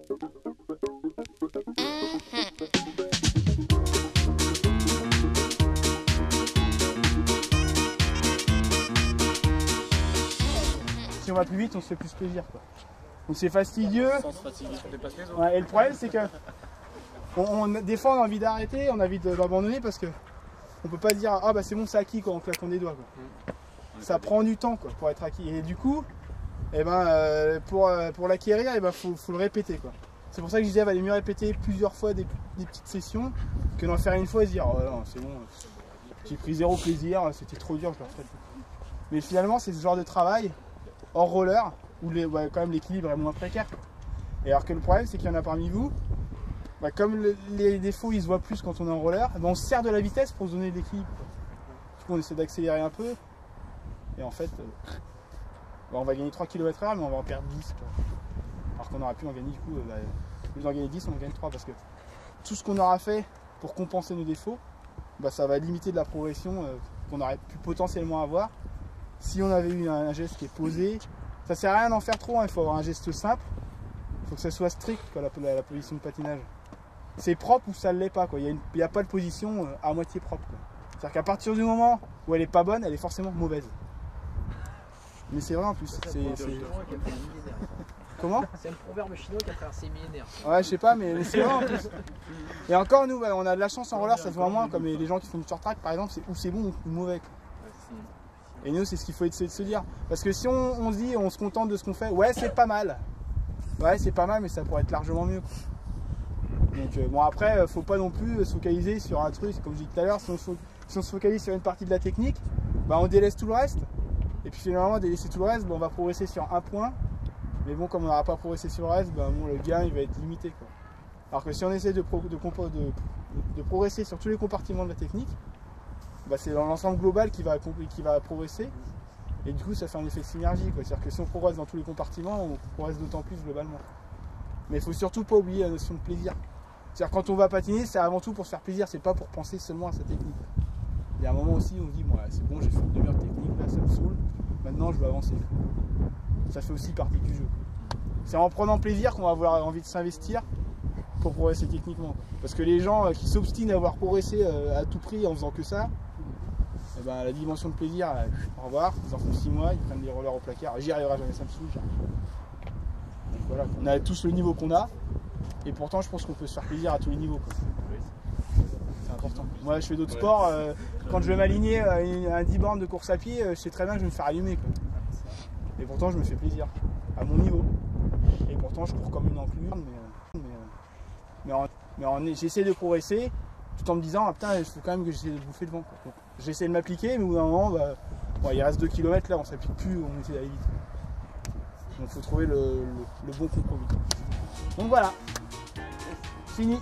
Si on va plus vite, on se fait plus plaisir, quoi. Donc c'est fastidieux. Ouais, et le problème, c'est que des fois, on a envie d'arrêter, on a envie d'abandonner parce que on peut pas dire ah bah c'est bon, c'est acquis quoi, en claquant des doigts, quoi. Ça prend du temps quoi, pour être acquis. Et du coup, eh ben, pour l'acquérir, eh ben, faut le répéter, quoi. C'est pour ça que je disais, il valait mieux répéter plusieurs fois des petites sessions que d'en faire une fois et se dire oh non, c'est bon, j'ai pris zéro plaisir, c'était trop dur, je le referai plus. Mais finalement, c'est ce genre de travail hors roller où quand même l'équilibre est moins précaire. Et alors que le problème, c'est qu'il y en a parmi vous, comme les défauts ils se voient plus quand on est en roller, on se sert de la vitesse pour se donner de l'équilibre. Du coup, on essaie d'accélérer un peu et en fait, on va gagner 3 km/h, mais on va en perdre 10. Quoi. Alors qu'on aurait pu en gagner du coup, au lieu d'en gagner 10, on en gagne 3 parce que tout ce qu'on aura fait pour compenser nos défauts, ça va limiter de la progression qu'on aurait pu potentiellement avoir si on avait eu un geste qui est posé. Ça sert à rien d'en faire trop, hein. Il faut avoir un geste simple, il faut que ça soit strict quoi, la position de patinage. C'est propre ou ça ne l'est pas, quoi. Il n'y a pas de position à moitié propre. C'est-à-dire qu'à partir du moment où elle n'est pas bonne, elle est forcément mauvaise. Mais c'est vrai en plus. Comment? C'est un proverbe chinois qui a traversé millénaires. Ouais, je sais pas, mais c'est vrai en plus. Et encore, nous, on a de la chance en roller, ça se voit moins, comme les gens qui font du short track par exemple, c'est où c'est bon ou mauvais. Et nous, c'est ce qu'il faut essayer de se dire. Parce que si on se dit, on se contente de ce qu'on fait, ouais, c'est pas mal. Ouais, c'est pas mal, mais ça pourrait être largement mieux. Donc, bon, après, faut pas non plus se focaliser sur un truc, comme je disais tout à l'heure, si on se focalise sur une partie de la technique, on délaisse tout le reste. Et puis finalement, délaisser tout le reste, on va progresser sur un point. Mais bon, comme on n'aura pas progressé sur le reste, le gain il va être limité, quoi. Alors que si on essaie de progresser sur tous les compartiments de la technique, c'est dans l'ensemble global qui va progresser. Et du coup, ça fait un effet de synergie. C'est-à-dire que si on progresse dans tous les compartiments, on progresse d'autant plus globalement. Mais il ne faut surtout pas oublier la notion de plaisir. C'est-à-dire quand on va patiner, c'est avant tout pour se faire plaisir, c'est pas pour penser seulement à sa technique. Il y a un moment aussi où on se dit, c'est bon, j'ai fait une demi-heure technique, là ça me saoule, maintenant je veux avancer. Ça fait aussi partie du jeu. C'est en prenant plaisir qu'on va avoir envie de s'investir pour progresser techniquement. Parce que les gens qui s'obstinent à avoir progressé à tout prix en faisant que ça, la dimension de plaisir, au revoir, ils en font 6 mois, ils prennent des rollers au placard, j'y arriverai jamais, ça me saoule. Donc voilà, on a tous le niveau qu'on a, et pourtant je pense qu'on peut se faire plaisir à tous les niveaux, quoi. C'est important. Moi je fais d'autres sports, quand je vais m'aligner à un 10 bornes de course à pied, je sais très bien que je vais me faire allumer, quoi. Et pourtant je me fais plaisir, à mon niveau. Et pourtant je cours comme une enclume, mais j'essaie de progresser, tout en me disant, putain, il faut quand même que j'essaie de bouffer le vent, quoi. J'essaie de m'appliquer, mais au bout d'un moment, il reste 2 km là, on s'applique plus, on essaie d'aller vite. Donc il faut trouver le bon compromis. Donc voilà, fini.